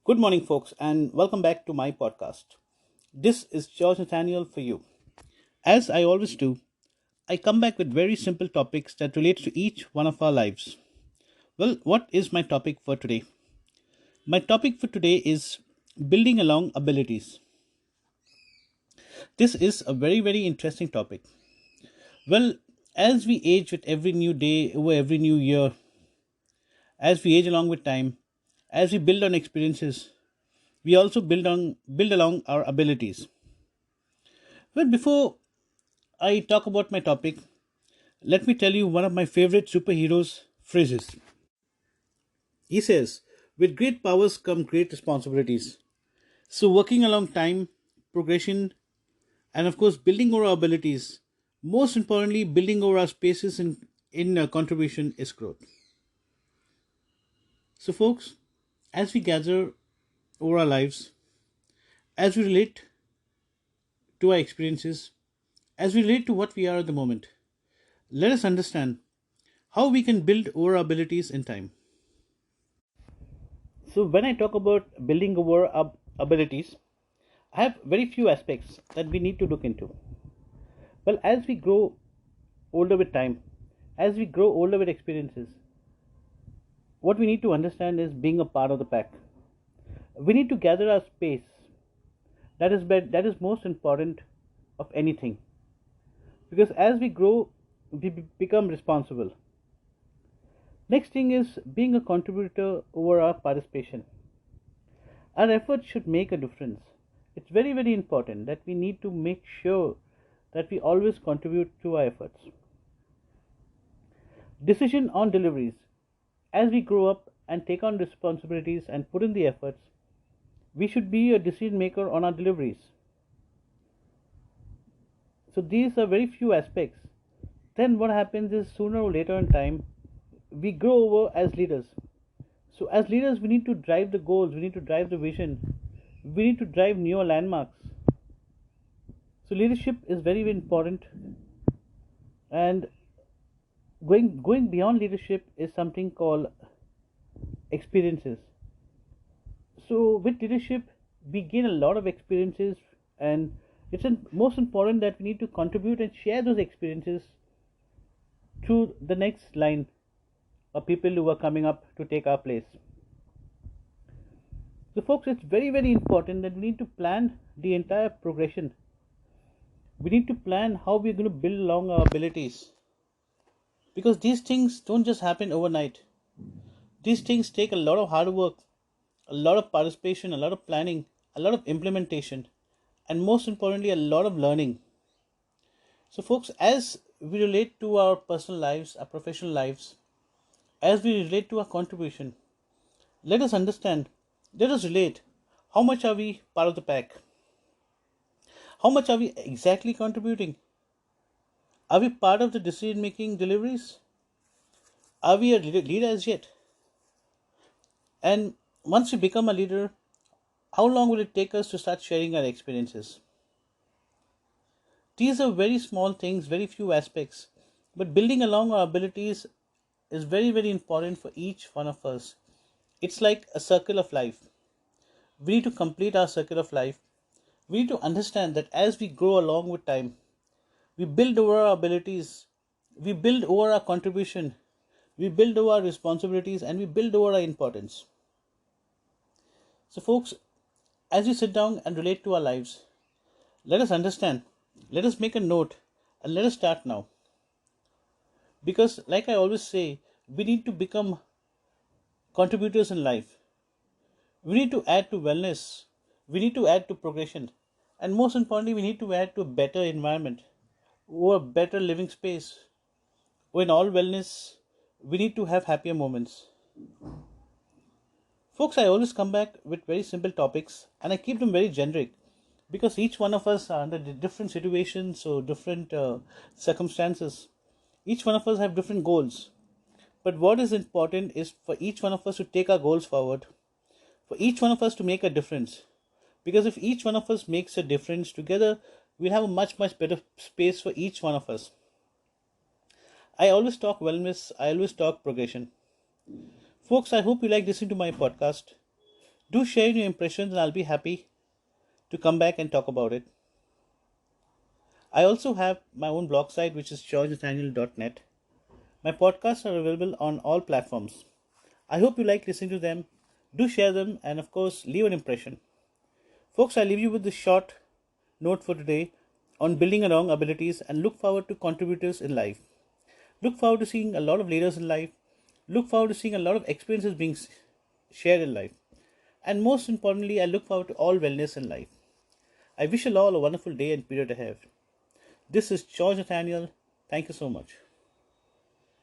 Good morning, folks, and welcome back to my podcast. This is George Nathaniel for you. As I always do, I come back with very simple topics that relate to each one of our lives. Well, what is my topic for today? My topic for today is building along abilities. This is a very interesting topic. Well, as we age with every new day, over every new year, as we age along with time, as we build on experiences, we also build along our abilities. Well, before I talk about my topic, let me tell you one of my favorite superheroes' phrases. He says, with great powers come great responsibilities. So, working along time, progression, and of course, building over our abilities, most importantly, building over our spaces in contribution is growth. So, folks, as we gather over our lives, as we relate to our experiences, as we relate to what we are at the moment, let us understand how we can build over our abilities in time. So, when I talk about building over abilities, I have very few aspects that we need to look into. Well, as we grow older with time, as we grow older with experiences, what we need to understand is being a part of the pack. We need to gather our space. That is most important of anything, because as we grow, we become responsible. Next thing is being a contributor over our participation. Our efforts should make a difference. It's very important that we need to make sure that we always contribute to our efforts. Decision on deliveries. As we grow up and take on responsibilities and put in the efforts, we should be a decision maker on our deliveries. So these are very few aspects. Then what happens is sooner or later in time, we grow over as leaders. So as leaders, we need to drive the goals, we need to drive the vision, we need to drive new landmarks. So leadership is very important, and going beyond leadership is something called experiences. So with leadership, we gain a lot of experiences, and most important that we need to contribute and share those experiences to the next line of people who are coming up to take our place. So, folks, it's very important that we need to plan the entire progression. We need to plan how we're going to build along our abilities, because these things don't just happen overnight. These things take a lot of hard work, a lot of participation, a lot of planning, a lot of implementation, and most importantly, a lot of learning. So, folks, as we relate to our personal lives, our professional lives, as we relate to our contribution, let us understand, let us relate how much are we part of the pack? How much are we exactly contributing? Are we part of the decision making deliveries? Are we a leader as yet? And once we become a leader, how long will it take us to start sharing our experiences? These are very small things, very few aspects, but building along our abilities is very important for each one of us. It's like a circle of life. We need to complete our circle of life. We need to understand that as we grow along with time, we build over our abilities, we build over our contribution, we build over our responsibilities, and we build over our importance. So, folks, as we sit down and relate to our lives, let us understand, let us make a note, and let us start now. Because, like I always say, we need to become contributors in life. We need to add to wellness, we need to add to progression, and most importantly, we need to add to a better environment or a better living space. Or in all wellness, we need to have happier moments. Folks, I always come back with very simple topics and I keep them very generic, because each one of us are under different situations or different circumstances. Each one of us have different goals. But what is important is for each one of us to take our goals forward, for each one of us to make a difference. Because if each one of us makes a difference together, we'll have a much better space for each one of us. I always talk wellness, I always talk progression. Folks, I hope you like listening to my podcast. Do share your impressions and I'll be happy to come back and talk about it. I also have my own blog site which is georgenathaniel.net. My podcasts are available on all platforms. I hope you like listening to them. Do share them and, of course, leave an impression. Folks, I leave you with this short note for today on building along abilities and look forward to contributors in life. Look forward to seeing a lot of leaders in life. Look forward to seeing a lot of experiences being shared in life. And most importantly, I look forward to all wellness in life. I wish you all a wonderful day and period ahead. This is George Nathaniel. Thank you so much.